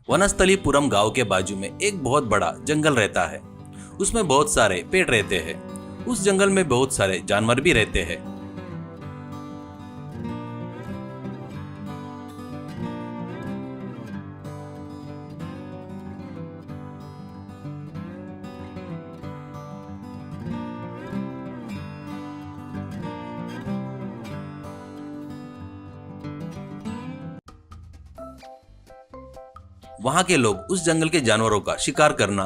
वनस्थलीपुरम गांव के बाजू में एक बहुत बड़ा जंगल रहता है। उसमें बहुत सारे पेड़ रहते हैं। उस जंगल में बहुत सारे जानवर भी रहते हैं। वहां के लोग उस जंगल के जानवरों का शिकार करना,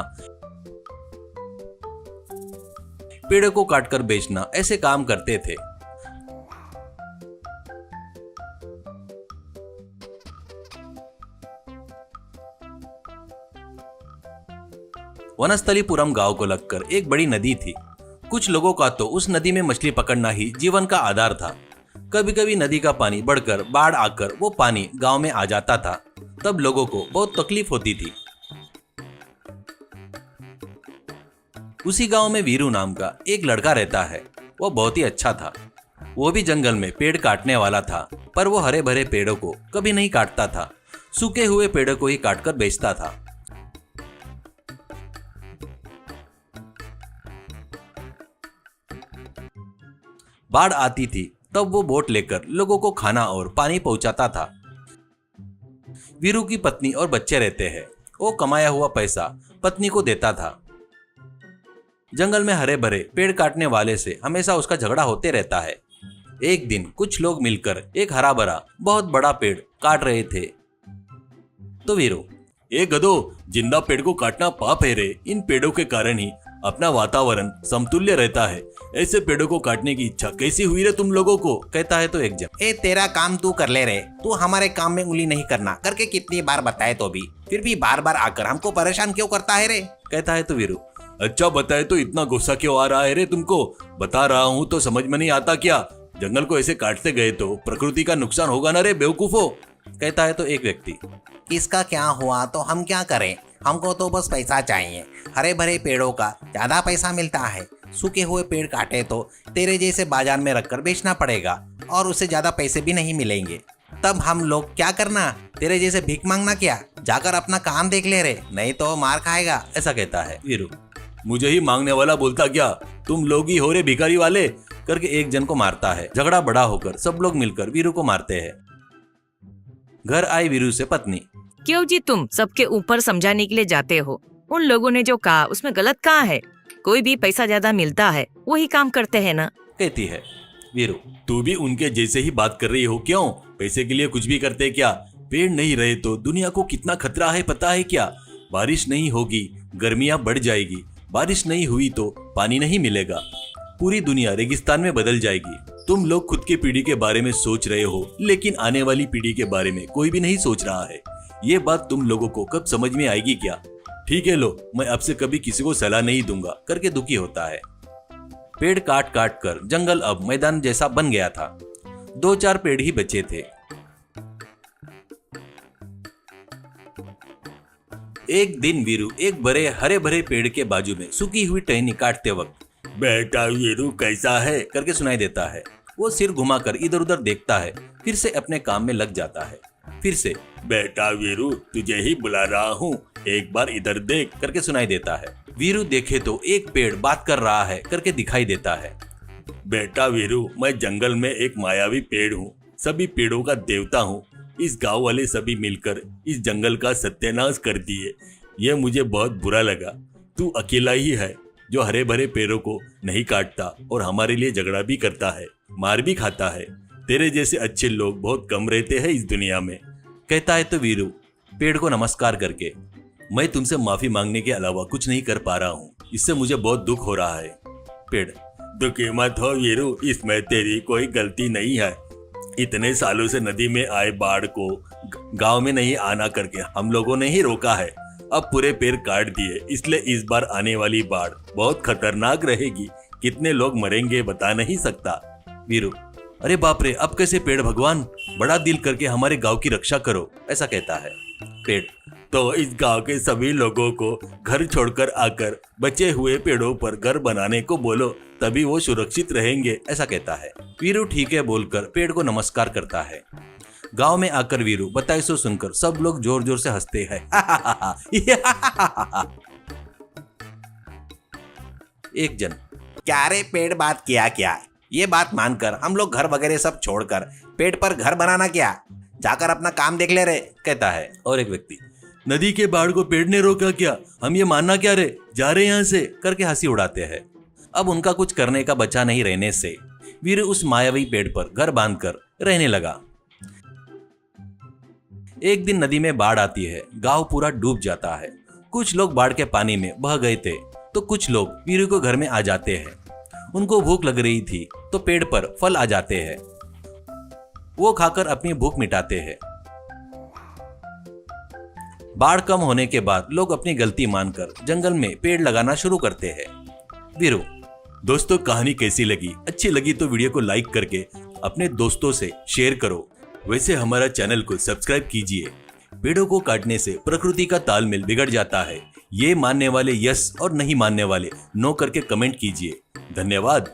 पेड़ों को काटकर बेचना ऐसे काम करते थे। वनस्थलीपुरम गांव को लगकर एक बड़ी नदी थी। कुछ लोगों का तो उस नदी में मछली पकड़ना ही जीवन का आधार था। कभी कभी नदी का पानी बढ़कर बाढ़ आकर वो पानी गांव में आ जाता था। तब लोगों को बहुत तकलीफ होती थी। उसी गांव में वीरू नाम का एक लड़का रहता है। वो बहुत ही अच्छा था। वो भी जंगल में पेड़ काटने वाला था, पर वो हरे भरे पेड़ों को कभी नहीं काटता था। सूखे हुए पेड़ों को ही काटकर बेचता था। बाढ़ आती थी तब वो बोट लेकर लोगों को खाना और पानी पहुंचाता था। वीरू की पत्नी और बच्चे रहते हैं। वो कमाया हुआ पैसा पत्नी को देता था। जंगल में हरे भरे पेड़ काटने वाले से हमेशा उसका झगड़ा होते रहता है। एक दिन कुछ लोग मिलकर एक हरा भरा बहुत बड़ा पेड़ काट रहे थे। तो वीरू, ए गधो, जिंदा पेड़ को काटना पाप है रे। इन पेड़ों के कारण ही अपना वातावरण समतुल्य रहता है। ऐसे पेड़ों को काटने की इच्छा कैसी हुई रे तुम लोगों को? कहता है तो एक जन, ए तेरा काम तू कर ले रे, तू हमारे काम में उंगली नहीं करना करके कितनी बार बताए तो भी फिर भी बार बार आकर हमको परेशान क्यों करता है रे? कहता है तो वीरू, अच्छा बताए तो इतना गुस्सा क्यों आ रहा है रे तुमको? बता रहा हूँ तो समझ में नहीं आता क्या? जंगल को ऐसे काटते गए तो प्रकृति का नुकसान होगा ना रे बेवकूफो। कहता है तो एक व्यक्ति, इसका क्या हुआ तो हम क्या करें? हमको तो बस पैसा चाहिए। हरे भरे पेड़ों का ज्यादा पैसा मिलता है। सूखे हुए पेड़ काटे तो तेरे जैसे बाजार में रखकर बेचना पड़ेगा और उससे ज्यादा पैसे भी नहीं मिलेंगे। तब हम लोग क्या करना? तेरे जैसे भीख मांगना क्या? जाकर अपना काम देख ले रे, नहीं तो मार खाएगा। ऐसा कहता है वीरू। मुझे ही मांगने वाला बोलता क्या? तुम लोग ही हो रे भिखारी वाले। करके एक जन को मारता है। झगड़ा बड़ा होकर सब लोग मिलकर वीरू को मारते हैं। घर आई वीरू से पत्नी, क्यों जी तुम सबके ऊपर समझाने के लिए जाते हो? उन लोगों ने जो कहा उसमें गलत कहाँ है? कोई भी पैसा ज्यादा मिलता है वही काम करते हैं ना। कहती है वीरू, तू भी उनके जैसे ही बात कर रही हो क्यों? पैसे के लिए कुछ भी करते क्या? पेड़ नहीं रहे तो दुनिया को कितना खतरा है पता है क्या? बारिश नहीं होगी, गर्मियां बढ़ जाएगी। बारिश नहीं हुई तो पानी नहीं मिलेगा। पूरी दुनिया रेगिस्तान में बदल जाएगी। तुम लोग खुद की पीढ़ी के बारे में सोच रहे हो, लेकिन आने वाली पीढ़ी के बारे में कोई भी नहीं सोच रहा है। ये बात तुम लोगों को कब समझ में आएगी क्या? ठीक है लो, मैं अब से कभी किसी को सलाह नहीं दूंगा। करके दुखी होता है। पेड़ काट काट कर जंगल अब मैदान जैसा बन गया था। 2-4 पेड़ ही बचे थे। एक दिन वीरू एक बड़े हरे भरे पेड़ के बाजू में सूखी हुई टहनी काटते वक्त, बेटा वीरू कैसा है? करके सुनाई देता है। वो सिर घुमाकर इधर उधर देखता है, फिर से अपने काम में लग जाता है। फिर से, बेटा वीरू तुझे ही बुला रहा हूँ, एक बार इधर देख। करके सुनाई देता है। वीरू देखे तो एक पेड़ बात कर रहा है करके दिखाई देता है। बेटा वीरू, मैं जंगल में एक मायावी पेड़ हूँ, सभी पेड़ों का देवता हूँ। इस गांव वाले सभी मिलकर इस जंगल का सत्यानाश कर दिए। ये मुझे बहुत बुरा लगा। तू अकेला ही है जो हरे भरे पेड़ों को नहीं काटता और हमारे लिए झगड़ा भी करता है, मार भी खाता है। तेरे जैसे अच्छे लोग बहुत कम रहते हैं इस दुनिया में। कहता है तो वीरू पेड़ को नमस्कार करके, मैं तुमसे माफी मांगने के अलावा कुछ नहीं कर पा रहा हूँ। इससे मुझे बहुत दुख हो रहा है। पेड़, दुखी मत हो वीरू, इसमें तेरी कोई गलती नहीं है। इतने सालों से नदी में आए बाढ़ को गांव में नहीं आना करके हम लोगों ने ही रोका है। अब पूरे पेड़ काट दिए, इसलिए इस बार आने वाली बाढ़ बहुत खतरनाक रहेगी। कितने लोग मरेंगे बता नहीं सकता। वीरू, अरे बाप रे, अब कैसे पेड़ भगवान, बड़ा दिल करके हमारे गांव की रक्षा करो। ऐसा कहता है पेड़। तो इस गांव के सभी लोगों को घर छोड़कर आकर बचे हुए पेड़ों पर घर बनाने को बोलो, तभी वो सुरक्षित रहेंगे। ऐसा कहता है। वीरू ठीक है बोलकर पेड़ को नमस्कार करता है। गांव में आकर वीरू बताई सो सुनकर सब लोग जोर जोर से हंसते हैं। एक जन, क्या रे पेड़ बात किया क्या? ये बात मानकर हम लोग घर वगैरह सब छोड़कर पेड़ पर घर बनाना क्या? जाकर अपना काम देख ले रे, कहता है। और एक व्यक्ति, नदी के बाढ़ को पेड़ ने रोका क्या? हम ये मानना क्या रे, जा रहे यहाँ से, करके हंसी उड़ाते हैं। अब उनका कुछ करने का बचा नहीं रहने से वीरू उस मायावी पेड़ पर घर बांधकर रहने लगा। एक दिन नदी में बाढ़ आती है, गांव पूरा डूब जाता है। कुछ लोग बाढ़ के पानी में बह गए थे तो कुछ लोग वीरू को घर में आ जाते हैं। उनको भूख लग रही थी तो पेड़ पर फल आ जाते हैं, वो खाकर अपनी भूख मिटाते हैं। बाढ़ कम होने के बाद लोग अपनी गलती मानकर जंगल में पेड़ लगाना शुरू करते हैं। वीरू, दोस्तों कहानी कैसी लगी? अच्छी लगी तो वीडियो को लाइक करके अपने दोस्तों से शेयर करो। वैसे हमारा चैनल को सब्सक्राइब कीजिए। पेड़ों को काटने से प्रकृति का तालमेल बिगड़ जाता है। ये मानने वाले यस और नहीं मानने वाले नो करके कमेंट कीजिए। धन्यवाद।